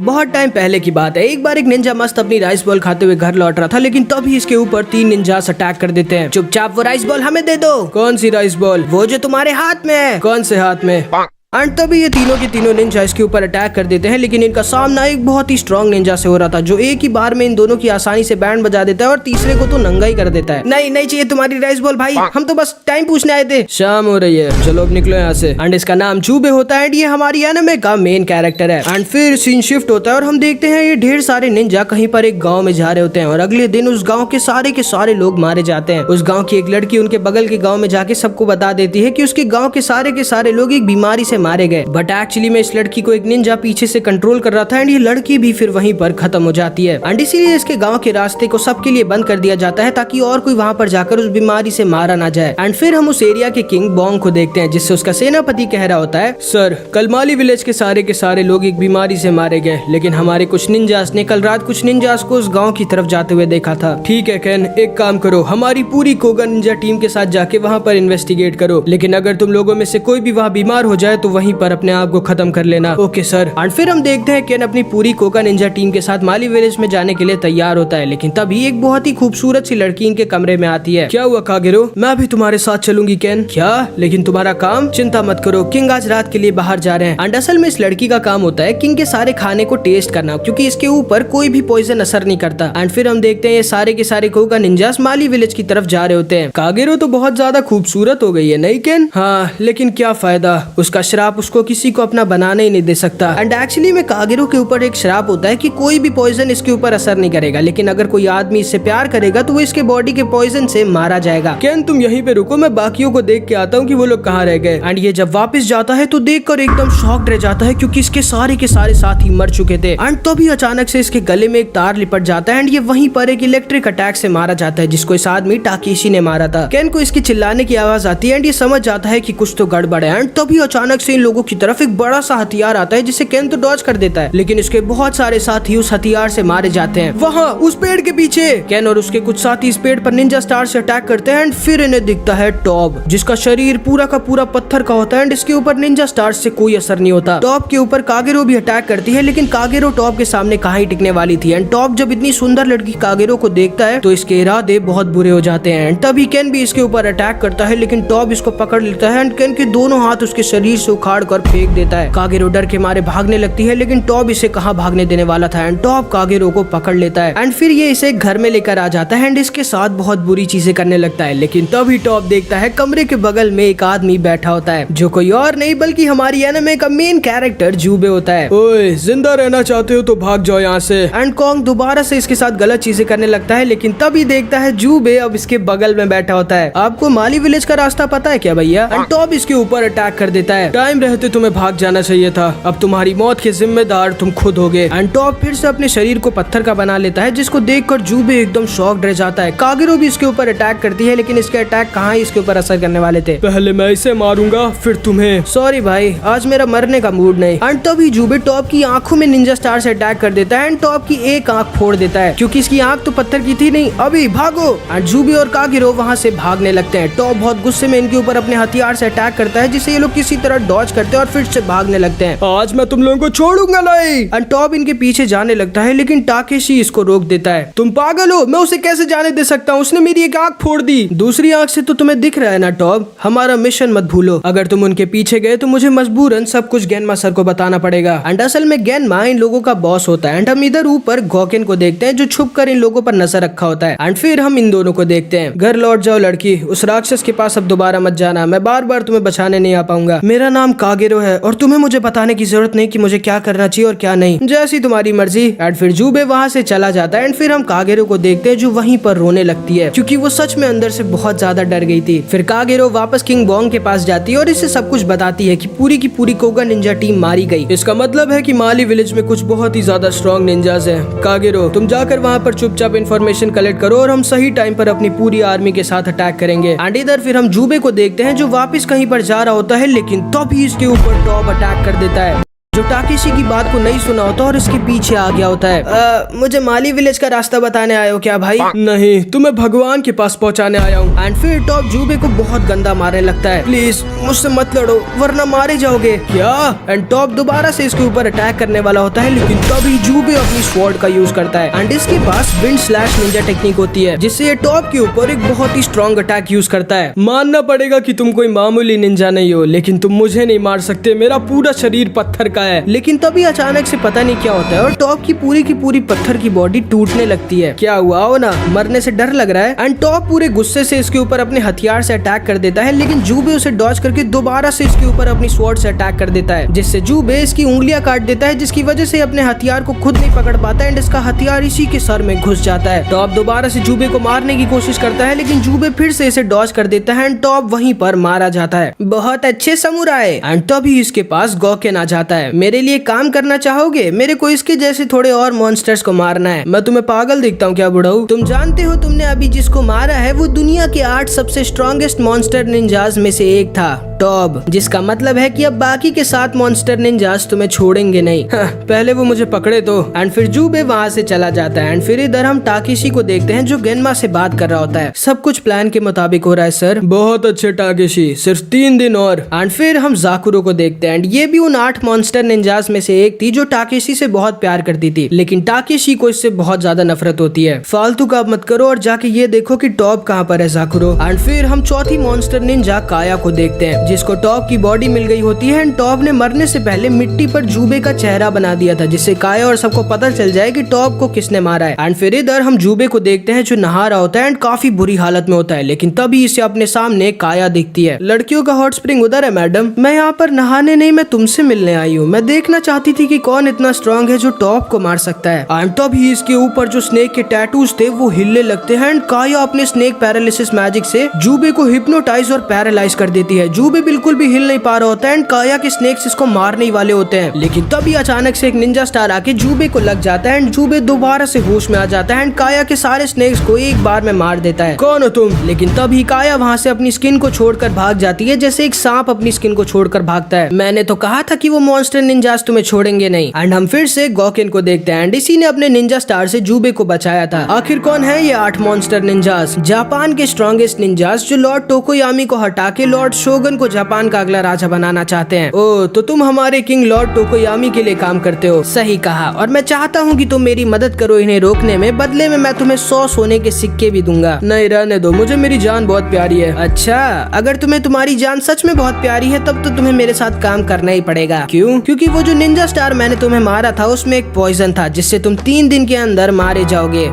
बहुत टाइम पहले की बात है। एक बार एक निंजा मस्त अपनी राइस बॉल खाते हुए घर लौट रहा था, लेकिन तभी इसके ऊपर 3 निंजास अटैक कर देते हैं। चुपचाप वो राइस बॉल हमें दे दो। कौन सी राइस बॉल? वो जो तुम्हारे हाथ में है। कौन से हाथ में? एंड तभी ये तीनों के तीनों निंजा इसके ऊपर अटैक कर देते हैं, लेकिन इनका सामना एक बहुत ही स्ट्रॉन्ग निंजा से हो रहा था, जो एक ही बार में इन दोनों की आसानी से बैंड बजा देता है और तीसरे को तो नंगा ही कर देता है। नहीं नहीं चाहिए तुम्हारी राइस बॉल भाई, हम तो बस टाइम पूछने आए थे। शाम हो रही है, चलो अब निकलो यहाँ से। एंड इसका नाम जूबे होता है एंड ये हमारी एनिमे का मेन कैरेक्टर है। एंड फिर सीन शिफ्ट होता है और हम देखते हैं ये ढेर सारे निंजा कहीं पर एक गाँव में जा रहे होते हैं और अगले दिन उस गाँव के सारे लोग मारे जाते हैं। उस गाँव की एक लड़की उनके बगल के गाँव में जाके सबको बता देती है कि उसके गाँव के सारे लोग एक बीमारी से मारे गए, बट एक्चुअली में इस लड़की को एक निंजा पीछे से कंट्रोल कर रहा था एंड ये लड़की भी फिर वहीं पर खत्म हो जाती है। एंड इसीलिए इसके गांव के रास्ते को सबके लिए बंद कर दिया जाता है ताकि और कोई वहां पर जाकर उस बीमारी से मारा ना जाए। एंड फिर हम उस एरिया के किंग बोंग को देखते हैं, जिससे उसका सेनापति कह रहा होता है, सर कल माली विलेज के सारे लोग एक बीमारी से मारे गए, लेकिन हमारे कुछ निंजास ने कल रात कुछ निंजास को उस गाँव की तरफ जाते हुए देखा था। ठीक है कैन, एक काम करो, हमारी पूरी कोगा निंजा टीम के साथ जाके वहाँ पर इन्वेस्टिगेट करो, लेकिन अगर तुम लोगों में से कोई भी वहाँ बीमार हो जाए तो वहीं पर अपने आप को खत्म कर लेना। Okay sir. एंड फिर हम देखते हैं केन अपनी पूरी कोका निंजा टीम के साथ माली विलेज में जाने के लिए तैयार होता है, लेकिन तभी एक बहुत ही खूबसूरत सी लड़की इनके कमरे में आती है। क्या हुआ कागेरो? मैं भी तुम्हारे साथ चलूंगी केन। क्या? लेकिन तुम्हारा काम? चिंता मत करो, किंग आज रात के लिए बाहर जा रहे हैं। एंड असल में इस लड़की का काम होता है किंग के सारे खाने को टेस्ट करना, क्योंकि इसके ऊपर कोई भी पॉइजन असर नहीं करता। एंड फिर हम देखते हैं ये सारे के सारे कोका निंजास माली विलेज की तरफ जा रहे होते हैं। कागेरो तो बहुत ज्यादा खूबसूरत हो गई है नहीं केन? हाँ, लेकिन क्या फायदा, उसका श्राप उसको किसी को अपना बनाने ही नहीं दे सकता। एंड एक्चुअली में कागेरो के ऊपर एक श्राप होता है कि कोई भी पॉइजन इसके ऊपर असर नहीं करेगा, लेकिन अगर कोई आदमी इससे प्यार करेगा तो वो इसके बॉडी के पॉइजन से मारा जाएगा। केन तुम यहीं पे रुको, मैं बाकियों को देख के आता हूँ कि वो लोग कहाँ रह गए। एंड ये जब वापस जाता है तो देखकर एकदम शॉक्ड रह जाता है, क्योंकि इसके सारे के सारे साथी मर चुके थे। एंड तभी अचानक से इसके गले में एक तार लिपट जाता है एंड ये वहीं पर एक इलेक्ट्रिक अटैक से मारा जाता है, जिसको इस आदमी टाकेशी ने मारा था। केन को इसकी चिल्लाने की आवाज आती है एंड ये समझ जाता है कि कुछ तो गड़बड़ है। एंड तभी अचानक से इन लोगों की तरफ एक बड़ा सा हथियार आता है, जिसे केन तो डॉज कर देता है, लेकिन इसके बहुत सारे साथी उस हथियार से मारे जाते हैं। वहाँ उस पेड़ के पीछे केन और उसके कुछ साथी इस पेड़ पर निंजा स्टार से अटैक करते हैं एंड फिर इन्हें दिखता है टॉब, जिसका शरीर पूरा का पूरा पत्थर का होता है एंड इसके ऊपर निंजा स्टार से कोई असर नहीं होता। टॉब के ऊपर कागेरो भी अटैक करती है, लेकिन कागेरो टॉब के सामने कहाँ ही टिकने वाली थी। एंड टॉब जब इतनी सुंदर लड़की कागेरो को देखता है तो इसके इरादे बहुत बुरे हो जाते हैं। तभी केन भी इसके ऊपर अटैक करता है, लेकिन टॉब इसको पकड़ लेता है एंड केन के दोनों हाथ उसके शरीर से उखाड़ कर फेंक देता है। कागेरो डर के मारे भागने लगती है, लेकिन टॉब इसे कहाँ भागने देने वाला था एंड टॉब कागेरो को पकड़ लेता है एंड फिर ये इसे घर में लेकर आ जाता है एंड इसके साथ बहुत बुरी चीजें करने लगता है। लेकिन तभी टॉब देखता है कमरे के बगल में एक आदमी बैठा होता है, जो कोई और नहीं बल्कि हमारी एनिमे का मेन कैरेक्टर जूबे होता है। ओए, जिंदा रहना चाहते हो तो भाग जाओ यहाँ से। एंड कॉन्ग दोबारा से इसके साथ गलत चीजें करने लगता है, लेकिन तभी देखता है जूबे अब इसके बगल में बैठा होता है। आपको माली विलेज का रास्ता पता है क्या भैया? एंड टॉब इसके ऊपर अटैक कर देता है। टाइम रहते तुम्हें भाग जाना चाहिए था, अब तुम्हारी मौत के जिम्मेदार तुम खुद होगे। एंड टॉब फिर से अपने शरीर को पत्थर का बना लेता है, जिसको देखकर जूबे एकदम शॉक्ड रह जाता है। कागेरो भी इसके ऊपर अटैक करती है, लेकिन इसके अटैक कहाँ ही इसके ऊपर असर करने वाले थे। पहले मैं इसे मारूंगा फिर तुम्हें। सॉरी भाई, आज मेरा मरने का मूड नहीं। एंड तभी जूबे टॉब की आंखों में निंजा स्टार से अटैक कर देता है एंड टॉब की एक आंख फोड़ देता है, क्योंकि इसकी आंख तो पत्थर की थी नहीं। अभी भागो। एंड जूबे और कागेरो वहाँ से भागने लगते हैं। टॉब बहुत गुस्से में इनके ऊपर अपने हथियार से अटैक करता है, जिसे ये लोग किसी तरह डॉज करते हैं और फिर से भागने लगते हैं। आज मैं तुम लोगों को छोड़ूंगा नहीं। एंड टॉब इनके पीछे जाने लगता है, लेकिन टाकेशी इसको रोक देता है। तुम पागल हो, मैं उसे कैसे जाने दे सकता हूँ? उसने मेरी एक आंख फोड़ दी। दूसरी आंख से तो तुम्हें दिख रहा है ना टॉब। हमारा मिशन मत भूलो, अगर तुम उनके पीछे गए तो मुझे मजबूरन सब कुछ गेनमा सर को बताना पड़ेगा। एंड असल में गेनमा इन लोगों का बॉस होता है। एंड हम इधर ऊपर गॉकेन को देखते हैं, जो छुप कर इन लोगों पर नजर रखा होता है। एंड फिर हम इन दोनों को देखते हैं। घर लौट जाओ लड़की, उस राक्षस के पास अब दोबारा मत जाना, मैं बार बार तुम्हें बचाने नहीं आ पाऊंगा। मेरा नाम कागेरो है और तुम्हें मुझे बताने की जरूरत नहीं कि मुझे क्या करना चाहिए और क्या नहीं, जैसी तुम्हारी मर्जी। एंड फिर जूबे वहाँ से चला जाता है एंड फिर हम कागेरो को देखते हैं, जो वहीं पर रोने लगती है, क्योंकि वो सच में अंदर से बहुत ज्यादा डर गई थी। फिर कागेरो वापस किंग बोंग के पास जाती है और इसे सब कुछ बताती है कि पूरी की पूरी कोगा निंजा टीम मारी गई। इसका मतलब है कि माली विलेज में कुछ बहुत ही ज्यादा स्ट्रॉन्ग निंजास हैं। कागेरो, तुम जाकर वहाँ पर चुपचाप इन्फॉर्मेशन कलेक्ट करो और हम सही टाइम पर अपनी पूरी आर्मी के साथ अटैक करेंगे। एंड इधर फिर हम जूबे को देखते हैं, जो वापस कहीं पर जा रहा होता है, लेकिन तभी इसके ऊपर टॉब अटैक कर देता है, जो टाकेशी की बात को नहीं सुना होता और इसके पीछे आ गया होता है। मुझे माली विलेज का रास्ता बताने आए हो क्या भाई? नहीं, तुम्हें भगवान के पास पहुंचाने आया हूँ। एंड फिर टॉप जूबे को बहुत गंदा मारने लगता है। प्लीज मुझसे मत लड़ो वरना मारे जाओगे। क्या? एंड टॉप दोबारा से इसके ऊपर अटैक करने वाला होता है, लेकिन तभी जूबे अपनी स्वॉर्ड का यूज करता है एंड इसके पास विंड स्लैश निंजा टेक्निक होती है, जिससे ये टॉप के ऊपर एक बहुत ही स्ट्रॉन्ग अटैक यूज करता है। मानना पड़ेगा कि तुम कोई मामूली निंजा नहीं हो, लेकिन तुम मुझे नहीं मार सकते, मेरा पूरा शरीर पत्थर का है। लेकिन तभी अचानक से पता नहीं क्या होता है और टॉप की पूरी पत्थर की बॉडी टूटने लगती है। क्या हुआ हो ना, मरने से डर लग रहा है। एंड टॉप पूरे गुस्से से इसके ऊपर अपने हथियार से अटैक कर देता है, लेकिन जूबे उसे डॉज करके दोबारा से इसके ऊपर अपनी स्वॉर्ड से अटैक कर देता है, जिससे जूबे इसकी उंगलियां काट देता है, जिसकी वजह से अपने हथियार को खुद नहीं पकड़ पाता एंड इसका हथियार इसी के सर में घुस जाता है। टॉप दोबारा से जूबे को मारने की कोशिश करता है, लेकिन जूबे फिर से इसे डॉज कर देता है एंड टॉप वहीं पर मारा जाता है। बहुत अच्छे समुराई। एंड तभी इसके पास गॉकेन आ जाता है। मेरे लिए काम करना चाहोगे? मेरे को इसके जैसे थोड़े और मॉन्स्टर्स को मारना है। मैं तुम्हें पागल दिखता हूँ क्या बुढ़ाऊ? तुम जानते हो तुमने अभी जिसको मारा है वो दुनिया के 8 सबसे स्ट्रॉन्गेस्ट मॉन्स्टर निंजास में से एक था, टॉब। जिसका मतलब है कि अब बाकी के 7 मॉन्स्टर निंजास तुम्हें छोड़ेंगे नहीं। पहले वो मुझे पकड़े तो। एंड फिर जूबे वहाँ से चला जाता है एंड फिर इधर हम टाकेशी को देखते हैं जो गेनमा से बात कर रहा होता है। सब कुछ प्लान के मुताबिक हो रहा है सर। बहुत अच्छे टाकेशी, सिर्फ 3 दिन और। एंड फिर हम जाकुरो को देखते हैं एंड ये भी उन 8 मॉन्स्टर निंजास में से एक थी जो टाकेशी से बहुत प्यार करती थी, लेकिन टाकेशी को इससे बहुत ज्यादा नफरत होती है। फालतू का मत करो और जाके ये देखो कि टॉप कहाँ पर है जाकुरो। एंड फिर हम चौथी मॉन्स्टर निंजा काया को देखते हैं, जिसको टॉप की बॉडी मिल गई होती है एंड टॉप ने मरने से पहले मिट्टी पर जूबे का चेहरा बना दिया था, जिससे काया और सबको पता चल जाए कि टॉप को किसने मारा है। एंड फिर इधर हम जूबे को देखते हैं जो नहा रहा होता है एंड काफी बुरी हालत में होता है, लेकिन तभी इसे अपने सामने काया दिखती है। लड़कियों का हॉट स्प्रिंग उधर है मैडम। मैं यहाँ पर नहाने नहीं, मैं तुमसे मिलने आई हूँ। मैं देखना चाहती थी कि कौन इतना स्ट्रॉन्ग है जो टॉप को मार सकता है। एंड तभी इसके ऊपर जो स्नेक के टैटूज थे वो हिलने लगते हैं एंड काया अपने स्नेक पैरालिसिस मैजिक से जूबे को हिप्नोटाइज और पैरालाइज कर देती है। जूबे बिल्कुल भी हिल नहीं पा रहा होता है एंड काया के स्नेक्स इसको मारने ही वाले होते हैं, लेकिन तभी अचानक से एक निंजा स्टार आके जूबे को लग जाता है एंड जूबे दोबारा से होश में आ जाता है एंड काया के सारे स्नेक्स को एक बार में मार देता है। कौन हो तुम? लेकिन तभी काया वहाँ से अपनी स्किन को छोड़कर भाग जाती है, जैसे एक सांप अपनी स्किन को छोड़कर भागता है। मैंने तो कहा था कि वो मॉन्स्टर निंजास तुम्हें छोड़ेंगे नहीं। एंड हम फिर से गॉकेन को देखते हैं एंड इसी ने अपने निंजा स्टार से जूबे को बचाया था। आखिर कौन है ये 8 मॉन्स्टर निंजास? जापान के स्ट्रॉन्गेस्ट निंजास जो लॉर्ड टोकोयामी को हटा के लॉर्ड शोगन को जापान का अगला राजा बनाना चाहते हैं। ओ, तो तुम हमारे किंग लॉर्ड टोकोयामी के लिए काम करते हो। सही कहा, और मैं चाहता हूँ कि तुम मेरी मदद करो इन्हें रोकने में। बदले में मैं तुम्हें 100 सोने के सिक्के भी दूंगा। नहीं, रहने दो, मुझे मेरी जान बहुत प्यारी है। अच्छा, अगर तुम्हें तुम्हारी जान सच में बहुत प्यारी है तब तो तुम्हें मेरे साथ काम करना ही पड़ेगा। क्यों? क्योंकि वो जो निंजा स्टार मैंने तुम्हें मारा था उसमें एक पॉइजन था जिससे तुम 3 दिन के अंदर मारे जाओगे।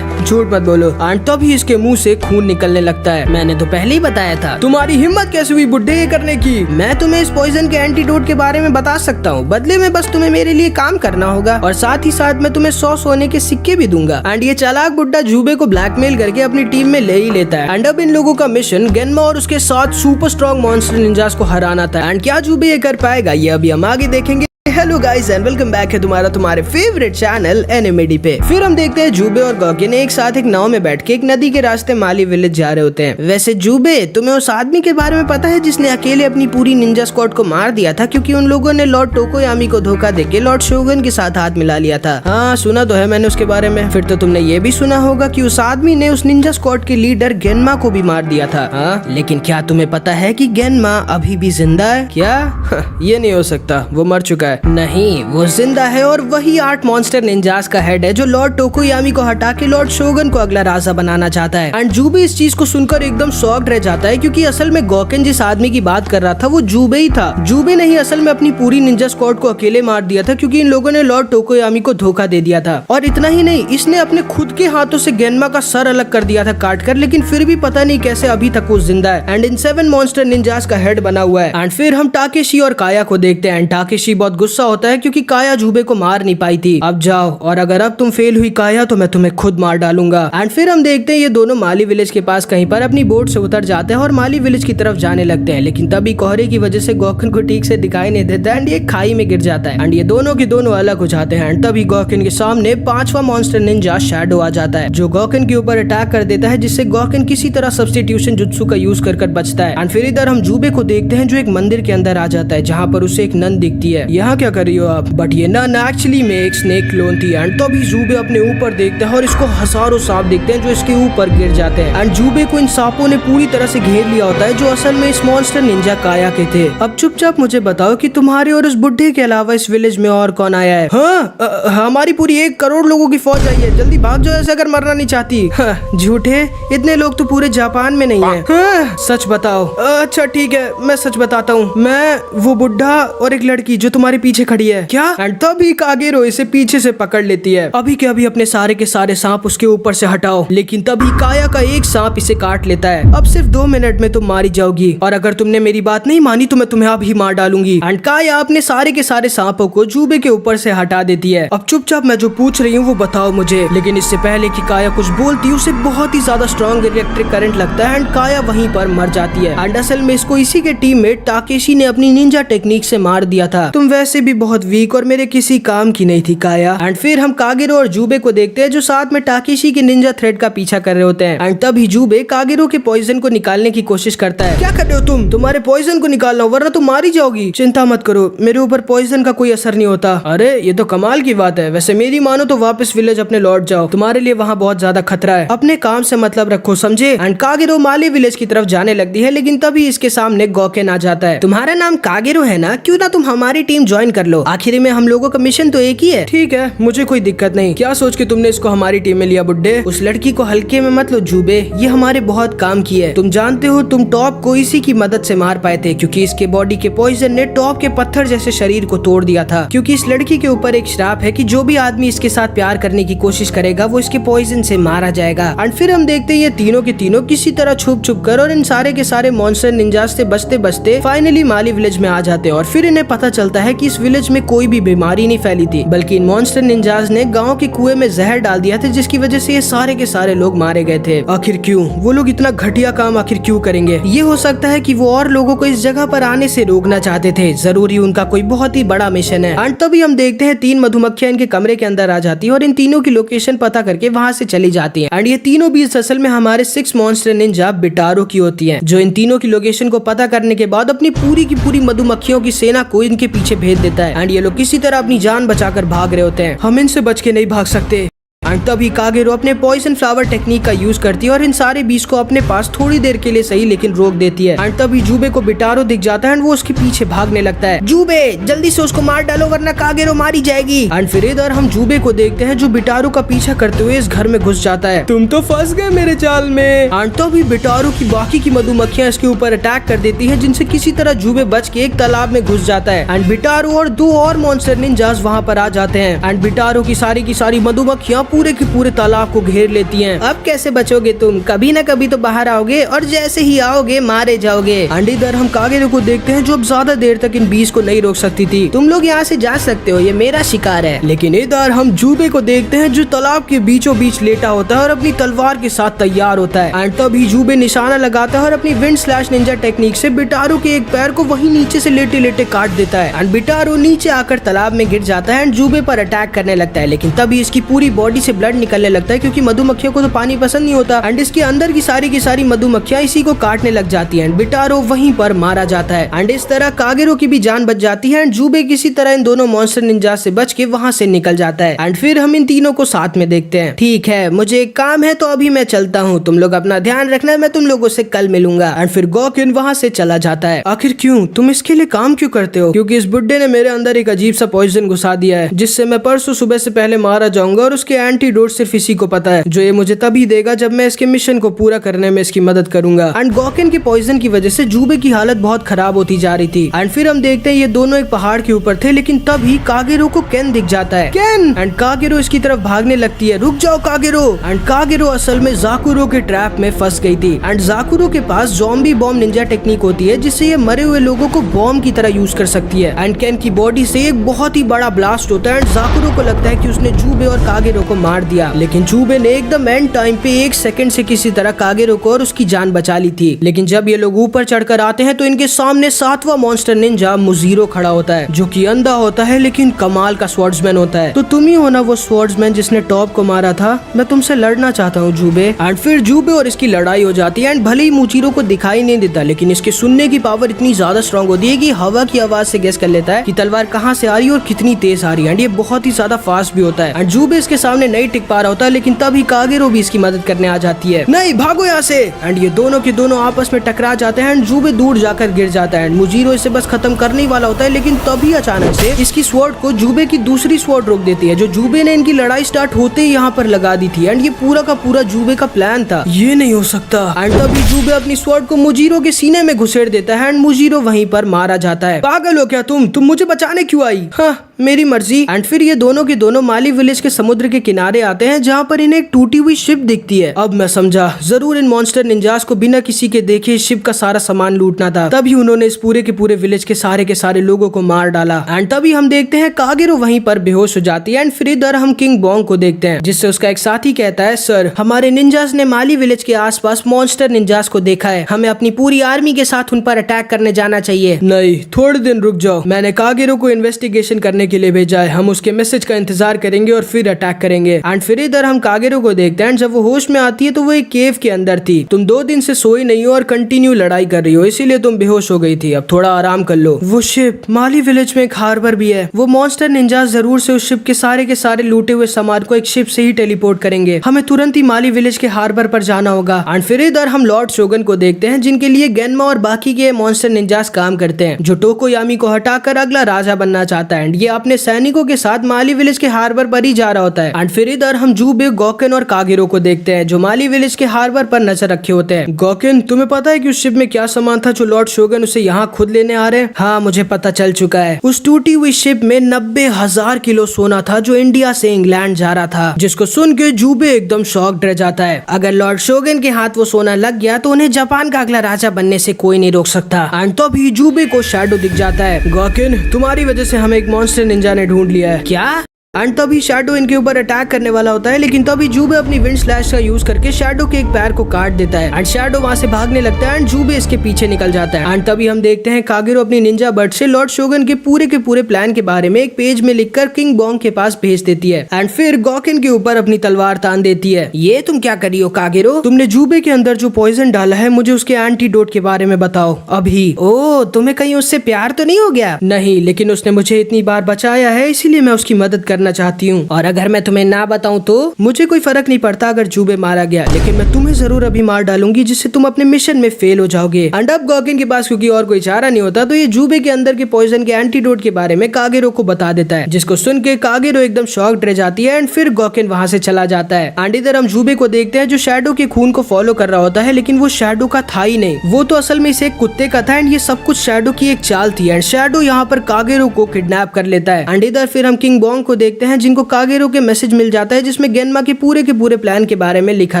झूठ मत बोलो। एंड तभी इसके मुंह से खून निकलने लगता है। मैंने तो पहले ही बताया था। तुम्हारी हिम्मत कैसे हुई बुड्ढे ये करने की? मैं तुम्हें इस पॉइजन के एंटीडोट के बारे में बता सकता हूँ। बदले में बस तुम्हें मेरे लिए काम करना होगा और साथ ही साथ मैं तुम्हें 100 सोने के सिक्के भी दूंगा। एंड ये चालाक बुड्ढा जूबे को ब्लैकमेल करके अपनी टीम में ले ही लेता है। एंड अब इन लोगों का मिशन गेनमा और उसके 7 सुपर स्ट्रॉन्ग मॉन्स्टर निंजास को हराना था। एंड क्या जूबे ये कर पाएगा, ये अभी हम आगे देखेंगे। Hello guys and welcome back है तुम्हारे फेवरेट चैनल एनिमेडी पे। फिर हम देखते हैं जूबे और गॉकेन एक साथ एक नाव में बैठ के एक नदी के रास्ते माली विलेज जा रहे होते हैं। वैसे जूबे, तुम्हें उस आदमी के बारे में पता है जिसने अकेले अपनी पूरी निंजा स्क्वाड को मार दिया था क्योंकि उन लोगों ने लॉर्ड टोकोयामी को धोखा देके लॉर्ड शोगन के साथ हाथ मिला लिया था? हाँ, सुना तो है मैंने उसके बारे में। फिर तो तुमने ये भी सुना होगा कि उस आदमी ने उस निंजा स्क्वाड के लीडर गेनमा को भी मार दिया था। हाँ, लेकिन क्या तुम्हें पता है कि गेनमा अभी भी जिंदा है? क्या? ये नहीं हो सकता, वो मर चुका है। नहीं, वो जिंदा है और वही 8 मॉन्स्टर निंजास का हेड है जो लॉर्ड टोकोयामी को हटा के लॉर्ड शोगन को अगला राजा बनाना चाहता है। एंड जूबे इस चीज को सुनकर एकदम शॉक्ड रह जाता है क्योंकि असल में गॉकेन जिस आदमी की बात कर रहा था वो जूबे ही था। जूबे ने ही असल में अपनी पूरी निंजा स्क्वाड को अकेले मार दिया था क्योंकि इन लोगों ने लॉर्ड टोकोयामी को धोखा दे दिया था। और इतना ही नहीं, इसने अपने खुद के हाथों से गेनमा का सर अलग कर दिया था काट कर, लेकिन फिर भी पता नहीं कैसे अभी तक वो जिंदा है एंड इन 7 मॉन्स्टर निंजास का हेड बना हुआ है। एंड फिर हम टाकेशी और काया को देखते हैं। टाकेशी बहुत गुस्सा होता है क्योंकि काया जूबे को मार नहीं पाई थी। अब जाओ, और अगर अब तुम फेल हुई काया तो मैं तुम्हें खुद मार डालूंगा। एंड फिर हम देखते हैं ये दोनों माली विलेज के पास कहीं पर अपनी बोट से उतर जाते हैं और माली विलेज की तरफ जाने लगते हैं, लेकिन तभी कोहरे की वजह से गॉकेन को ठीक से दिखाई नहीं देता एंड ये खाई में गिर जाता है एंड ये दोनों के दोनों अलग हो जाते हैं। एंड तभी गॉकेन के सामने 5वां मॉन्स्टर निंजा शैडो आ जाता है जो गॉकेन के ऊपर अटैक कर देता है, जिससे गॉकेन किसी तरह सब्स्टिट्यूशन जुत्सु का यूज कर बचता है। एंड फिर इधर हम जूबे को देखते हैं जो एक मंदिर के अंदर आ जाता है जहाँ पर उसे एक नन दिखती है। यहाँ यहाँ क्या कर रही हो आप? बट ये नन एक्चुअली में एक स्नेक क्लोन थी। एंड तभी जूबे अपने ऊपर देखता है और इसको हजारों सांप दिखते हैं जो इसके ऊपर गिर जाते हैं। एंड जूबे को इन सांपों ने पूरी तरह से घेर लिया होता है, जो असल में इस मॉन्स्टर निंजा काया के थे। अब चुपचाप मुझे बताओ कि तुम्हारे और उस बुढ़े के अलावा इस विलेज में और कौन आया है? हाँ, हमारी पूरी 1 करोड़ लोगों की फौज आई है। जल्दी भाग जाओ ऐसे अगर मरना नहीं चाहती। झूठे, इतने लोग तो पूरे जापान में नहीं है। हाँ, सच बताओ। अच्छा ठीक है, मैं सच बताता हूँ। मैं, वो बुढ़ा और एक लड़की जो तुम्हारे पीछे खड़ी है। क्या? एंड तभी कागेरो इसे पीछे से पकड़ लेती है। अभी के अभी अपने सारे के सारे सांप उसके ऊपर से हटाओ। लेकिन तभी काया का एक सांप इसे काट लेता है। अब सिर्फ 2 मिनट में तुम मारी जाओगी और अगर तुमने मेरी बात नहीं मानी तो मैं तुम्हें अभी मार डालूंगी। एंड काया अपने सारे के सारे सांपों को जूबे के ऊपर से हटा देती है। अब चुपचाप मैं जो पूछ रही हूँ वो बताओ मुझे। लेकिन इससे पहले कि काया कुछ बोलती, उसे बहुत ही ज्यादा स्ट्रॉन्ग इलेक्ट्रिक करंट लगता है एंड काया वहीं पर मर जाती है। एंड असल में इसको इसी के टीममेट टाकेशी ने अपनी निंजा टेक्निक से मार दिया था। तुम वैसे भी बहुत वीक और मेरे किसी काम की नहीं थी काया। एंड फिर हम कागेरो और जूबे को देखते हैं जो साथ में टाकेशी के निंजा थ्रेड का पीछा कर रहे होते हैं। एंड तभी जूबे कागेरो के पॉइजन को निकालने की कोशिश करता है। क्या कर रहे हो तुम? तुम्हारे पॉइजन को निकालना वरना तुम मारी जाओगी। चिंता मत करो, मेरे ऊपर पॉइजन का कोई असर नहीं होता। अरे ये तो कमाल की बात है। वैसे मेरी मानो तो वापस विलेज अपने लौट जाओ, तुम्हारे लिए वहाँ बहुत ज्यादा खतरा है। अपने काम से मतलब रखो, समझे? एंड कागेरो माले विलेज की तरफ जाने लगती है, लेकिन तभी इसके सामने गोकेन आ जाता है। तुम्हारा नाम कागेरो है ना, क्यों ना तुम हमारी टीम ज्वाइन कर लो, आखिर में हम लोगों का मिशन तो एक ही है। ठीक है, मुझे कोई दिक्कत नहीं। क्या सोच के तुमने इसको हमारी टीम में लिया बुड्ढे? उस लड़की को हल्के में मत लो जूबे, ये हमारे बहुत काम की है। तुम जानते हो तुम टॉप को इसी की मदद से मार पाए थे, क्योंकि इसके बॉडी के पॉइजन ने टॉप के पत्थर जैसे शरीर को तोड़ दिया था। क्योंकि इस लड़की के ऊपर एक श्राप है कि जो भी आदमी इसके साथ प्यार करने की कोशिश करेगा वो इसके पॉइजन से मारा जाएगा। एंड फिर हम देखते हैं ये तीनों के तीनों किसी तरह छुप छुप कर और इन सारे के सारे मॉन्स्टर निंजास से बचते बचते फाइनली माली विलेज में आ जाते हैं। और फिर इन्हें पता चलता है कि इस विलेज में कोई भी बीमारी नहीं फैली थी, बल्कि इन मॉन्स्टर निंजास ने गांव के कुएं में जहर डाल दिया था, जिसकी वजह से ये सारे के सारे लोग मारे गए थे। आखिर क्यों? वो लोग इतना घटिया काम आखिर क्यों करेंगे? ये हो सकता है कि वो और लोगों को इस जगह पर आने से रोकना चाहते थे। जरूरी उनका कोई बहुत ही बड़ा मिशन है। एंड तभी हम देखते हैं 3 मधुमक्खियां इनके कमरे के अंदर आ जाती है और इन तीनों की लोकेशन पता करके वहाँ से चली जाती है। एंड ये तीनों भी असल में हमारे 6 मॉन्स्टर निंजा बिटारो की होती है, जो इन तीनों की लोकेशन को पता करने के बाद अपनी पूरी की पूरी मधुमक्खियों की सेना को इनके पीछे भेज देता है। एंड ये लोग किसी तरह अपनी जान बचाकर भाग रहे होते हैं। हम इनसे बच के नहीं भाग सकते। एंड तभी कागेरो अपने पॉइजन फ्लावर टेक्निक का यूज करती है और इन सारे बीज को अपने पास थोड़ी देर के लिए सही लेकिन रोक देती है। एंड तभी जूबे को बिटारो दिख जाता है एंड वो उसके पीछे भागने लगता है। जूबे जल्दी से उसको मार डालो वरना कागेरो मारी जाएगी। एंड फिर इधर हम जूबे को देखते हैं जो बिटारो का पीछा करते हुए इस घर में घुस जाता है। तुम तो फंस गए मेरे जाल में। एंड तभी बिटारो की बाकी की मधुमक्खियां इसके ऊपर अटैक कर देती है, जिनसे किसी तरह जूबे बच के एक तालाब में घुस जाता है। एंड बिटारो और 2 और मॉन्स्टर निंजास वहाँ पर आ जाते हैं। एंड बिटारो की सारी मधुमक्खियां पूरे के पूरे तालाब को घेर लेती हैं। अब कैसे बचोगे तुम? कभी न कभी तो बाहर आओगे और जैसे ही आओगे मारे जाओगे। एंड इधर हम कागेरो को देखते हैं जो अब ज्यादा देर तक इन बीज को नहीं रोक सकती थी। तुम लोग यहाँ से जा सकते हो, ये मेरा शिकार है। लेकिन इधर हम जूबे को देखते हैं जो तालाब के बीचों बीच लेटा होता है और अपनी तलवार के साथ तैयार होता है। एंड तभी जूबे निशाना लगाता है और अपनी विंड स्लैश निंजा टेक्निक से बिटारो के एक पैर को वही नीचे से लेटे लेटे काट देता है। एंड बिटारो नीचे आकर तालाब में गिर जाता है एंड जूबे पर अटैक करने लगता है। लेकिन तभी इसकी पूरी बॉडी से ब्लड निकलने लगता है, क्योंकि मधुमक्खियों को तो पानी पसंद नहीं होता। एंड इसके अंदर की सारी मधुमक्खियां इसी को काटने लग जाती हैं। बिटारो वहीं पर मारा जाता है। एंड इस तरह कागेरो की भी जान बच जाती है एंड जूबे किसी तरह इन दोनों मॉन्स्टर निंजास से बच के वहाँ से निकल जाता है। एंड फिर हम इन तीनों को साथ में देखते हैं। ठीक है, मुझे एक काम है तो अभी मैं चलता हूँ, तुम लोग अपना ध्यान रखना, मैं तुम लोगों से कल मिलूंगा। एंड फिर गोकेन वहाँ से चला जाता है। आखिर क्यों? तुम इसके लिए काम क्यों करते हो? क्योंकि इस बुड्ढे ने मेरे अंदर एक अजीब सा पॉइजन घुसा दिया है, जिससे मैं परसों सुबह से पहले मारा जाऊंगा और उसके एंटीडोट सिर्फ इसी को पता है, जो ये मुझे तभी देगा जब मैं इसके मिशन को पूरा करने में इसकी मदद करूंगा। एंड गोकेन के पॉइजन की वजह से जूबे की हालत बहुत खराब होती जा रही थी। एंड फिर हम देखते हैं ये दोनों एक पहाड़ के ऊपर थे, लेकिन तभी कागेरो को केन दिख जाता है। केन! एंड कागेरो इसकी तरफ भागने लगती है। रुक जाओ कागेरो! एंड कागेरो असल में जाकुरो के ट्रैप में फंस गई थी। एंड जाकुरो के पास ज़ॉम्बी बॉम्ब निंजा टेक्निक होती है, जिससे ये मरे हुए लोगों को बॉम्ब की तरह यूज कर सकती है। एंड केन की बॉडी से एक बहुत ही बड़ा ब्लास्ट होता है एंड जाकुरो को लगता है कि उसने जूबे और कागेरो को मार दिया, लेकिन जूबे ने एकदम एंड टाइम पे 1 सेकंड से किसी तरह कागेरो को और उसकी जान बचा ली थी। लेकिन जब ये लोग ऊपर चढ़कर आते हैं तो इनके सामने 7वां मॉन्स्टर निंजा मुजीरो खड़ा होता है, जो कि अंधा होता है लेकिन कमाल का स्वॉर्ड्समैन होता है। तो तुम ही हो ना वो स्वॉर्ड्समैन जिसने टॉप को मारा था? मैं तुमसे लड़ना चाहता हूँ जूबे। एंड फिर जूबे और इसकी लड़ाई हो जाती है। एंड भले ही मुजीरो को दिखाई नहीं देता, लेकिन इसके सुनने की पावर इतनी ज्यादा स्ट्रॉन्ग होती है कि हवा की आवाज से गेस कर लेता है कि तलवार कहाँ से आ रही है और कितनी तेज आ रही है। एंड ये बहुत ही ज्यादा फास्ट भी होता है। एंड जूबे इसके सामने नहीं टिक पा रहा होता, लेकिन तभी कागेरो भी इसकी मदद करने आ जाती है। नहीं, भागो यहाँ से। एंड ये दोनों के दोनों आपस में टकरा जाते हैं। एंड जूबे दूर जाकर गिर जाता है। मुजीरो इसे बस खत्म करने ही वाला होता है, लेकिन तभी अचानक से इसकी स्वॉर्ड को जूबे की दूसरी स्वॉर्ड रोक देती है, जो जूबे ने इनकी लड़ाई स्टार्ट होते ही यहाँ पर लगा दी थी। एंड ये पूरा का पूरा जूबे का प्लान था, ये नहीं हो सकता। एंड तभी जूबे अपनी स्वॉर्ड को मुजीरो के सीने में घुसेड़ देता है। एंड मुजीरो वहीं पर मारा जाता है। पागल हो क्या तुम मुझे बचाने क्यों आई? हाँ, मेरी मर्जी। एंड फिर ये दोनों के दोनों माली विलेज के समुद्र के किनारे आते हैं, जहाँ पर इन्हें एक टूटी हुई शिप दिखती है। अब मैं समझा, जरूर इन मॉन्स्टर निंजास को बिना किसी के देखे शिप का सारा सामान लूटना था, तभी उन्होंने इस पूरे के पूरे विलेज के सारे लोगों को मार डाला। एंड तभी हम देखते हैं कागेरो वहीं पर बेहोश हो जाती है। एंड फिर इधर हम किंग बोंग को देखते हैं, जिससे उसका एक साथी कहता है, सर, हमारे निंजास ने माली विलेज के आसपास मॉन्स्टर निंजास को देखा है, हमें अपनी पूरी आर्मी के साथ उन पर अटैक करने जाना चाहिए। नहीं, थोड़े दिन रुक जाओ, मैंने कागेरो को इन्वेस्टिगेशन करने के लिए भेजा है, हम उसके मैसेज का इंतजार करेंगे और फिर अटैक करेंगे। एंड फिर इधर हम कागेरो को देखते हैं। जब वो होश में आती है तो वो एक केव के अंदर थी। तुम 2 दिन से सोई नहीं हो और कंटिन्यू लड़ाई कर रही हो, इसीलिए तुम बेहोश हो गई थी, अब थोड़ा आराम कर लो। वो शिप, माली विलेज में एक हार्बर भी है, वो मॉन्स्टर निंजास जरूर से उस शिप के सारे लूटे हुए सामान को एक शिप से ही टेलीपोर्ट करेंगे, हमें तुरंत ही माली विलेज के हार्बर पर जाना होगा। एंड फिर इधर हम लॉर्ड शोगन को देखते हैं, जिनके लिए गेनमा और बाकी के मॉन्स्टर निंजास काम करते हैं, जो टोकोयामी को हटाकर अगला राजा बनना चाहता है। एंड ये अपने सैनिकों के साथ माली विलेज के हार्बर पर ही जा रहा होता है। एंड फिर इधर हम जूबे, गोकेन और कागेरो को देखते हैं, जो माली विलेज के हार्बर पर नजर रखे होते हैं। गोकेन, तुम्हें पता है कि उस शिप में क्या सामान था जो लॉर्ड शोगन उसे यहाँ खुद लेने आ रहे हैं? हाँ, मुझे पता चल चुका है। उस टूटी हुई शिप में 90,000 किलो सोना था, जो इंडिया से इंग्लैंड जा रहा था, जिसको सुन के जूबे एकदम शॉक्ड रह जाता है। अगर लॉर्ड शोगन के हाथ वो सोना लग गया तो उन्हें जापान का अगला राजा बनने से कोई नहीं रोक सकता। एंड तभी जूबे को शैडो दिख जाता है। गोकेन, तुम्हारी वजह से हमें एक मॉन्स्टर निंजा ने ढूंढ लिया है। क्या? एंड तभी शैडो इनके ऊपर अटैक करने वाला होता है, लेकिन तभी जूबे अपनी विंड स्लैश का यूज करके शैडो के एक पैर को काट देता है। एंड शैडो वहां से भागने लगता है। एंड जूबे इसके पीछे निकल जाता है। एंड तभी हम देखते हैं कागेरो अपनी निंजा बर्ड से लॉर्ड शोगन के पूरे प्लान के बारे में एक पेज में लिखकर किंग बोंग के पास भेज देती है। एंड फिर गोकेन के ऊपर अपनी तलवार तान देती है। ये तुम क्या कर रही हो कागेरो? तुमने जूबे के अंदर जो पॉइजन डाला है, मुझे उसके एंटीडोट के बारे में बताओ अभी। ओ, तुम्हें कहीं उससे प्यार तो नहीं हो गया? नहीं, लेकिन उसने मुझे इतनी बार बचाया है, इसीलिए मैं उसकी मदद करना चाहती हूँ। और अगर मैं तुम्हें ना बताऊं तो? मुझे कोई फर्क नहीं पड़ता अगर जूबे मारा गया, लेकिन मैं तुम्हें जरूर अभी मार डालूंगी, जिससे तुम अपने मिशन में फेल हो जाओगे। एंड अब गोकेन के पास क्योंकि और कोई चारा नहीं होता, तो ये जूबे के अंदर के पॉइजन के एंटीडोट के बारे में कागेरो को बता देता है, जिसको सुन के कागेरो एकदम शॉक्ड रह जाती है। एंड फिर गोकेन वहां से चला जाता है। एंड इधर हम जूबे को देखते हैं, जो शैडो के खून को फॉलो कर रहा होता है, लेकिन वो शैडो का था ही नहीं, वो तो असल में इसे एक कुत्ते का था। एंड ये सब कुछ शैडो की एक चाल थी। एंड शैडो यहाँ पर कागेरो को किडनैप कर लेता है। एंड इधर फिर हम किंग बोंग को देखते हैं, जिनको कागेरो के मैसेज मिल जाता है, जिसमें गेनमा के पूरे प्लान के बारे में लिखा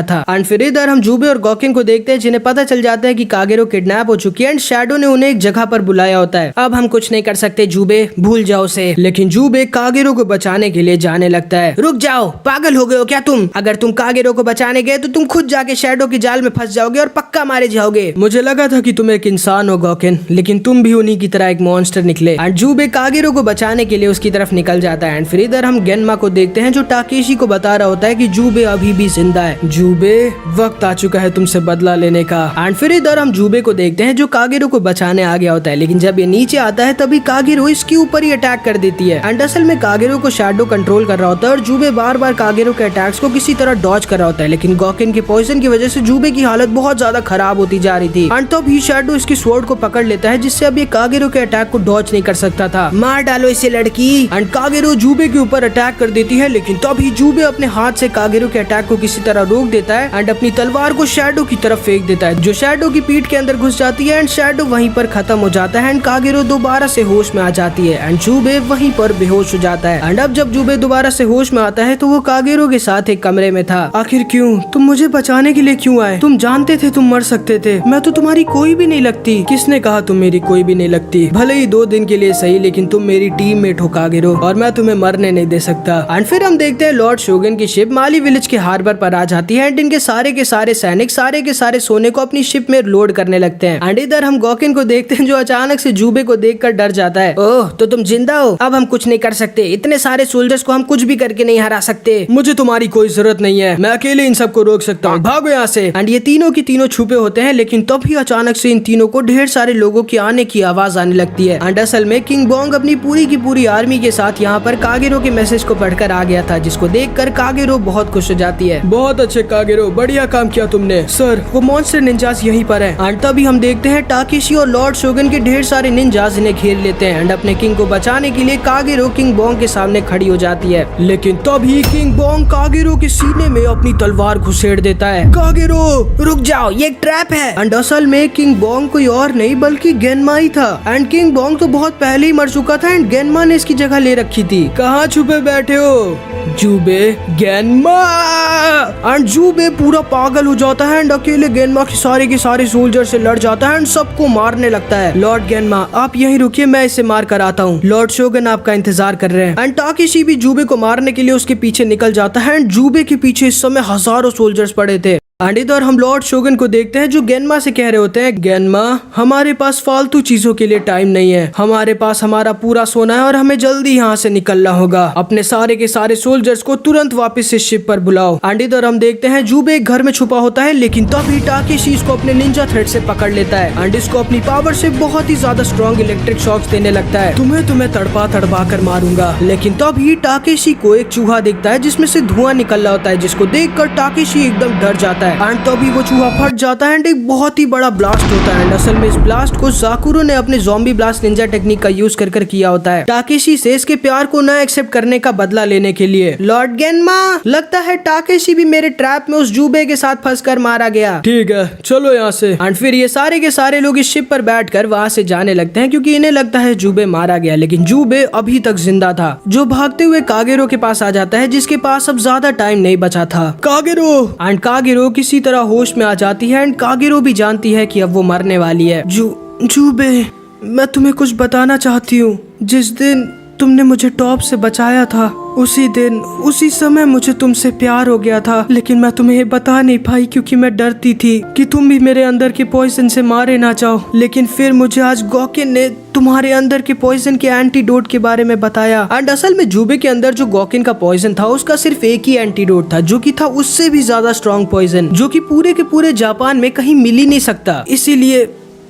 था। एंड फिर इधर हम जूबे और गोकेन को देखते हैं, जिन्हें पता चल जाता है कि कागेरो किडनैप हो चुकी है। एंड शैडो ने उन्हें एक जगह पर बुलाया होता है। अब हम कुछ नहीं कर सकते जूबे, भूल जाओ उसे। लेकिन जूबे कागेरो को बचाने के लिए जाने लगता है। रुक जाओ, पागल हो गए हो क्या तुम? अगर तुम कागेरो को बचाने गए तो तुम खुद जाके शैडो की जाल में फंस जाओगे और पक्का मारे जाओगे। मुझे लगा था कि तुम एक इंसान हो गोकेन, लेकिन तुम भी उन्हीं की तरह एक मॉन्स्टर निकले। एंड जूबे कागेरो को बचाने के लिए उसकी तरफ निकल जाता है। एंड फिर इधर हम गेनमा को देखते हैं, जो टाकेशी को बता रहा होता है कि जूबे अभी भी जिंदा है। जूबे, वक्त आ चुका है तुमसे बदला लेने का। एंड फिर इधर हम जूबे को देखते हैं, जो कागेरो को बचाने आ गया होता है, लेकिन जब ये नीचे आता है तभी कागेरो इसके ऊपर ही अटैक कर देती है। एंड असल में कागेरो को शैडो कंट्रोल कर रहा होता है और जूबे बार बार कागेरो के अटैक्स को किसी तरह डॉज कर रहा होता है, लेकिन गोकेन के पॉइजन की वजह से जूबे की हालत बहुत ज्यादा खराब होती जा रही थी। एंड तभी शैडो इसकी स्वॉर्ड को पकड़ लेता है, जिससे अब ये कागेरो के अटैक को डॉज नहीं कर सकता था। मार डालो इसे लड़की। एंड कागेरो जूबे के ऊपर अटैक कर देती है, लेकिन तभी जूबे अपने हाथ से कागेरो के अटैक को किसी तरह रोक देता है एंड अपनी तलवार को शैडो की तरफ फेंक देता है, जो शैडो की पीठ के अंदर घुस जाती है। एंड शैडो वहीं पर खत्म हो जाता है। एंड कागेरो दोबारा से होश में आ जाती है। एंड जूबे वहीं पर बेहोश हो जाता है। एंड अब जब जूबे दोबारा से होश में आता है तो वो कागेरो के साथ एक कमरे में था। आखिर क्यों? तुम मुझे बचाने के लिए क्यों आए? तुम जानते थे तुम मर सकते थे। मैं तो तुम्हारी कोई भी नहीं लगती। किसने कहा तुम मेरी कोई भी नहीं लगती? भले ही 2 दिन के लिए सही, लेकिन तुम मेरी टीममेट हो कागेरो, और मैं तुम्हें मरने नहीं दे सकता। एंड फिर हम देखते हैं लॉर्ड शोगन की शिप माली विलेज के हार्बर पर आ जाती है एंड इनके सारे के सारे सैनिक सारे के सारे सोने को अपनी शिप में लोड करने लगते हैं। एंड इधर हम गॉकिन को देखते हैं जो अचानक से जूबे को देखकर डर जाता है। ओह, तो तुम जिंदा हो? अब हम कुछ नहीं कर सकते, इतने सारे सोल्जर्स को हम कुछ भी करके नहीं हरा सकते। मुझे तुम्हारी कोई जरूरत नहीं है, मैं अकेले इन सबको रोक सकता हूँ, भागो यहाँ से। एंड ये तीनों की तीनों छुपे होते हैं, लेकिन तभी अचानक से इन तीनों को ढेर सारे लोगों की आने की आवाज आने लगती है। एंड असल में किंग बोंग अपनी पूरी की पूरी आर्मी के साथ यहाँ पर कागेरो के मैसेज को पढ़कर आ गया था, जिसको देखकर कागेरो बहुत खुश हो जाती है। बहुत अच्छे कागेरो, बढ़िया काम किया तुमने। सर, वो मॉन्स्टर निंजास यहीं पर है। एंड तभी हम देखते हैं टाकेशी और लॉर्ड शोगन के ढेर सारे निंजास इन्हें घेर लेते हैं एंड अपने किंग को बचाने के लिए कागेरो किंग बोंग के सामने खड़ी हो जाती है। लेकिन तभी किंग बोंग कागेरो के सीने में अपनी तलवार घुसेड़ देता है। कागेरो रुक जाओ, ये एक ट्रैप है। एंड असल में किंग बोंग कोई और नहीं बल्कि गेनमा ही था। एंड किंग बोंग तो बहुत पहले ही मर चुका था एंड गेनमा ने इसकी जगह ले रखी थी। कहाँ छुपे बैठे हो जूबे? गेनमा। एंड जूबे पूरा पागल हो जाता है एंड अकेले गेनमा के सारे सोल्जर से लड़ जाता है एंड सबको मारने लगता है। लॉर्ड गेनमा, आप यहीं रुकिए, मैं इसे मार कर आता हूँ। लॉर्ड शोगन आपका इंतजार कर रहे हैं। एंड टाकेशी भी जूबे को मारने के लिए उसके पीछे निकल जाता है एंड जूबे के पीछे इस समय हजारों सोल्जर्स पड़े थे। एंड इधर हम लॉर्ड शोगन को देखते हैं जो गेनमा से कह रहे होते हैं, गेनमा, हमारे पास फालतू चीजों के लिए टाइम नहीं है, हमारे पास हमारा पूरा सोना है और हमें जल्दी यहाँ से निकलना होगा। अपने सारे के सारे सोल्जर्स को तुरंत वापस से शिप पर बुलाओ। एंड इधर हम देखते हैं जूबे एक घर में छुपा होता है, लेकिन तभी टाकेशी इसको अपने निंजा थ्रेड से पकड़ लेता है एंड इसको अपनी पावर से बहुत ही ज्यादा स्ट्रॉन्ग इलेक्ट्रिक शॉक्स देने लगता है। तुम्हें तड़पा तड़पा कर मारूंगा। लेकिन तभी टाकेशी को एक चूहा दिखता है जिसमें से धुआं निकल रहा होता है, जिसको देखकर टाकेशी एकदम डर जाता है एंड तभी वो चूहा फट जाता है एंड एक बहुत ही बड़ा ब्लास्ट होता है। एंड असल में इस ब्लास्ट को जाकुरो ने अपने ज़ॉम्बी ब्लास्ट निंजा टेक्निक का यूज कर किया होता है टाकेशी से इसके प्यार को न एक्सेप्ट करने का बदला लेने के लिए। लॉर्ड गेनमा, लगता है टाकेशी भी मेरे ट्रैप में उस जूबे के साथ फंसकर मारा गया। ठीक है, चलो यहाँ से। एंड फिर ये सारे के सारे लोग इस शिप पर बैठकर वहाँ से जाने लगते हैं क्योंकि इन्हें लगता है जूबे मारा गया, लेकिन जूबे अभी तक जिंदा था, जो भागते हुए कागेरो के पास आ जाता है जिसके पास अब ज्यादा टाइम नहीं बचा था। कागेरो! एंड कागेरो किसी तरह होश में आ जाती है एंड कागेरो भी जानती है कि अब वो मरने वाली है। जूबे, मैं तुम्हें कुछ बताना चाहती हूँ। जिस दिन तुमने मुझे टॉप से बचाया था उसी दिन उसी समय मुझे तुमसे प्यार हो गया था, लेकिन मैं तुम्हें ये बता नहीं पाई क्योंकि मैं डरती थी कि तुम भी मेरे अंदर के पॉइजन से मारे ना जाओ। लेकिन फिर मुझे आज गॉकिन ने तुम्हारे अंदर के पॉइजन के एंटीडोट के बारे में बताया। एंड असल में जूबे के अंदर जो गॉकिन का पॉइजन था उसका सिर्फ एक ही एंटीडोट था, जो कि था उससे भी ज्यादा स्ट्रॉन्ग पॉइजन, जो कि पूरे के पूरे जापान में कहीं मिल ही नहीं सकता। इसीलिए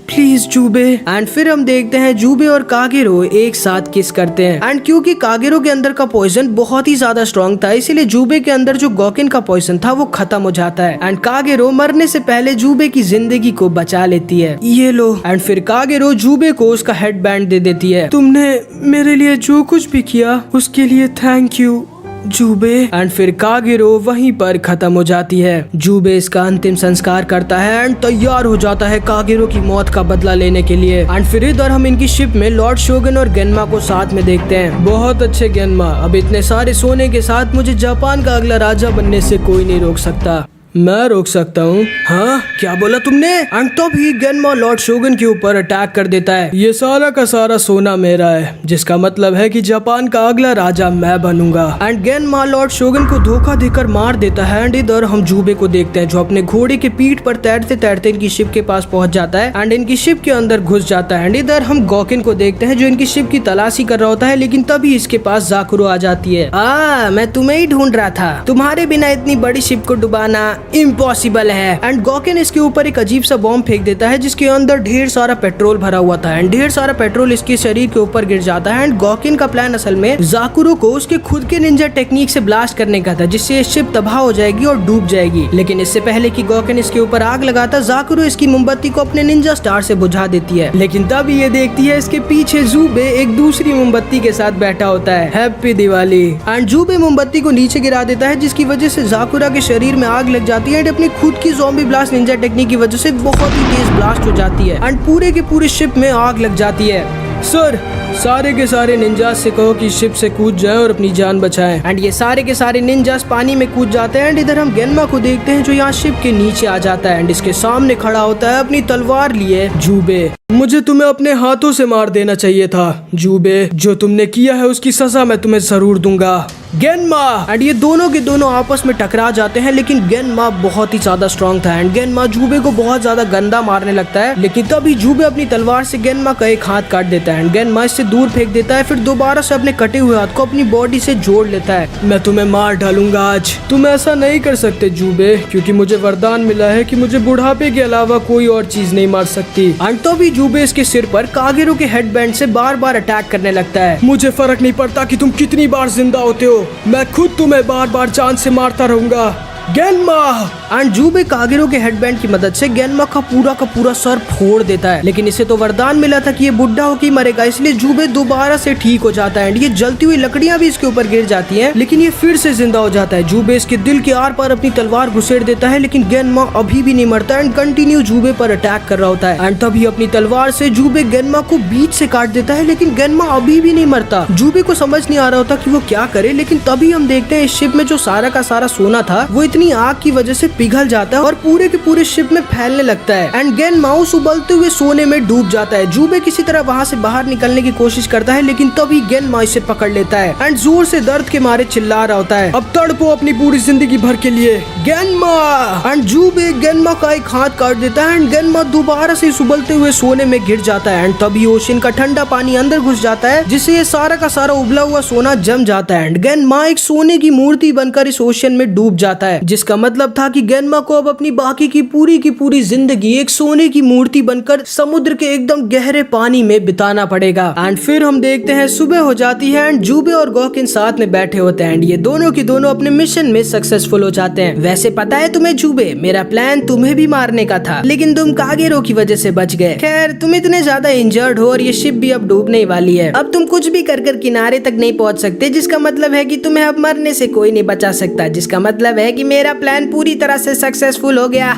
प्लीज जूबे। एंड फिर हम देखते हैं जूबे और कागेरो एक साथ किस करते हैं एंड क्योंकि कागेरो के अंदर का पॉइजन बहुत ही ज्यादा स्ट्रॉन्ग था, इसीलिए जूबे के अंदर जो गॉकिन का पॉइजन था वो खत्म हो जाता है एंड कागेरो मरने से पहले जूबे की जिंदगी को बचा लेती है। ये लो। एंड फिर कागेरो जूबे को उसका हेड बैंड दे देती है। तुमने मेरे लिए जो कुछ भी किया उसके लिए थैंक यू जूबे। एंड फिर कागेरो वहीं पर खत्म हो जाती है। जूबे इसका अंतिम संस्कार करता है एंड तैयार हो जाता है कागेरो की मौत का बदला लेने के लिए। एंड फिर इधर हम इनकी शिप में लॉर्ड शोगन और गेनमा को साथ में देखते हैं। बहुत अच्छे गेनमा, अब इतने सारे सोने के साथ मुझे जापान का अगला राजा बनने से कोई नहीं रोक सकता। मैं रोक सकता हूँ? हाँ, क्या बोला तुमने? एंड तभी गेनमा लॉर्ड शोगन के ऊपर अटैक कर देता है। ये सारा का सारा सोना मेरा है, जिसका मतलब है कि जापान का अगला राजा मैं बनूंगा। एंड गेनमा लॉर्ड शोगन को धोखा देकर मार देता है। एंड इधर हम जूबे को देखते हैं जो अपने घोड़े के पीठ पर तैरते तैरते इनकी शिप के पास पहुंच जाता है एंड इनकी शिप के अंदर घुस जाता है। एंड इधर हम गॉकिन को देखते हैं जो इनकी शिप की तलाशी कर रहा होता है, लेकिन तभी इसके पास जाकुरो आ जाती है। मैं तुम्हें ही ढूंढ रहा था, तुम्हारे बिना इतनी बड़ी शिप को डुबाना इम्पॉसिबल है। एंड गॉकिन इसके ऊपर एक अजीब सा बॉम्ब फेंक देता है जिसके अंदर ढेर सारा पेट्रोल भरा हुआ था एंड ढेर सारा पेट्रोल इसके शरीर के ऊपर गिर जाता है। एंड गॉकिन का प्लान असल में जाकुरो को उसके खुद के निंजा टेक्निक से ब्लास्ट करने का था, जिससे शिप तबाह हो जाएगी और डूब जाएगी। लेकिन इससे पहले कि गॉकिन इसके ऊपर आग लगाता, जाकुरो इसकी मोमबत्ती को अपने निंजा स्टार से बुझा देती है। लेकिन तब ये देखती है इसके पीछे जूबे एक दूसरी मोमबत्ती के साथ बैठा होता है। हैप्पी दिवाली। एंड जूबे मोमबत्ती को नीचे गिरा देता है जिसकी वजह से जाकुरा के शरीर में आग लग जाती है। अपनी खुद की ज़ॉम्बी ब्लास्ट निंजा टेक्निक की वजह से बहुत ही तेज ब्लास्ट हो जाती है एंड पूरे के पूरे शिप में आग लग जाती है। सर, सारे के सारे निंजास से कहो कि शिप से कूद जाएं और अपनी जान बचाएं। एंड ये सारे के सारे निंजास पानी में कूद जाते हैं। एंड इधर हम गेनमा को देखते हैं जो यहाँ शिप के नीचे आ जाता है। एंड इसके सामने खड़ा होता है अपनी तलवार लिए जूबे। मुझे तुम्हें अपने हाथों से मार देना चाहिए था जूबे, जो तुमने किया है उसकी सजा मैं तुम्हें जरूर दूंगा। गेनमा। एंड ये दोनों के दोनों आपस में टकरा जाते हैं, लेकिन गेनमा बहुत ही ज्यादा स्ट्रांग था। एंड गेनमा जूबे को बहुत ज्यादा गंदा मारने लगता है, लेकिन तभी जूबे अपनी तलवार से गेनमा का एक हाथ काट देता है। एंड गेनमा इससे दूर फेंक देता है, फिर दोबारा से अपने कटे हुए हाथ को अपनी बॉडी से जोड़ लेता है। मैं तुम्हें मार डालूंगा आज। तुम ऐसा नहीं कर सकते जूबे, क्योंकि मुझे वरदान मिला है कि मुझे बुढ़ापे के अलावा कोई और चीज नहीं मार सकती। एंड तभी जूबे इसके सिर पर कागेरो के हेडबैंड से बार बार अटैक करने लगता है। मुझे फर्क नहीं पड़ता कि तुम कितनी बार जिंदा होते हो, मैं खुद तुम्हें बार बार जान से मारता रहूंगा। गेनमा। एंड जूबे कागेरो के हेडबैंड की मदद से गेनमा का पूरा सर फोड़ देता है, लेकिन इसे तो वरदान मिला था कि ये बुढ़ा होकर मरेगा, इसलिए जूबे दोबारा से ठीक हो जाता है। एंड ये जलती हुई लकड़ियां भी इसके ऊपर गिर जाती हैं, लेकिन ये फिर से जिंदा हो जाता है। जूबे इसके दिल के आर पार अपनी तलवार घुसेड़ देता है, लेकिन गेनमा अभी भी नहीं मरता एंड कंटिन्यू जूबे पर अटैक कर रहा होता है। एंड तभी अपनी तलवार से जूबे गेनमा को बीच से काट देता है, लेकिन गेनमा अभी भी नहीं मरता। जूबे को समझ नहीं आ रहा होता कि वो क्या करे, लेकिन तभी हम देखते हैं इस शिप में जो सारा का सारा सोना था वो इतनी आग की वजह से पिघल जाता है और पूरे के पूरे शिप में फैलने लगता है। एंड गेनमा उस उबलते हुए सोने में डूब जाता है। जूबे किसी तरह वहाँ से बाहर निकलने की कोशिश करता है, लेकिन तभी गेनमा इसे पकड़ लेता है एंड जोर से दर्द के मारे चिल्ला रहा होता है, अब तड़पो अपनी पूरी जिंदगी भर के लिए गेनमा। एंड जूबे गेनमा का एक हाथ काट देता है एंड गेनमा दोबारा से इस उबलते हुए सोने में गिर जाता है। एंड तभी ओशन का ठंडा पानी अंदर घुस जाता है, जिससे ये सारा का सारा उबला हुआ सोना जम जाता है। एंड गेनमा एक सोने की मूर्ति बनकर इस ओशन में डूब जाता है, जिसका मतलब था कि गेनमा को अब अपनी बाकी की पूरी जिंदगी एक सोने की मूर्ति बनकर समुद्र के एकदम गहरे पानी में बिताना पड़ेगा। एंड फिर हम देखते हैं सुबह हो जाती है एंड जूबे और गॉकिन साथ में बैठे होते हैं एंड ये दोनों के दोनों अपने मिशन में सक्सेसफुल हो जाते हैं। वैसे पता है तुम्हें जूबे, मेरा प्लान तुम्हें भी मारने का था, लेकिन तुम कागेरो की वजह से बच गए। खैर तुम इतने ज्यादा इंजर्ड हो और ये शिप भी अब डूबने वाली है। अब तुम कुछ भी कर किनारे तक नहीं पहुंच सकते, जिसका मतलब है कि तुम्हें अब मरने से कोई नहीं बचा सकता, जिसका मतलब है कि मेरा प्लान पूरी तरह से सक्सेसफुल हो गया।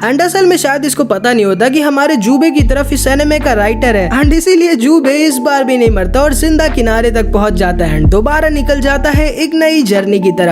एंड असल में शायद इसको पता नहीं होता कि हमारे जूबे की तरफ इस एनिमे का राइटर है एंड इसीलिए जूबे इस बार भी नहीं मरता और जिंदा किनारे तक पहुंच जाता है एंड दोबारा निकल जाता है एक नई जर्नी की तरफ।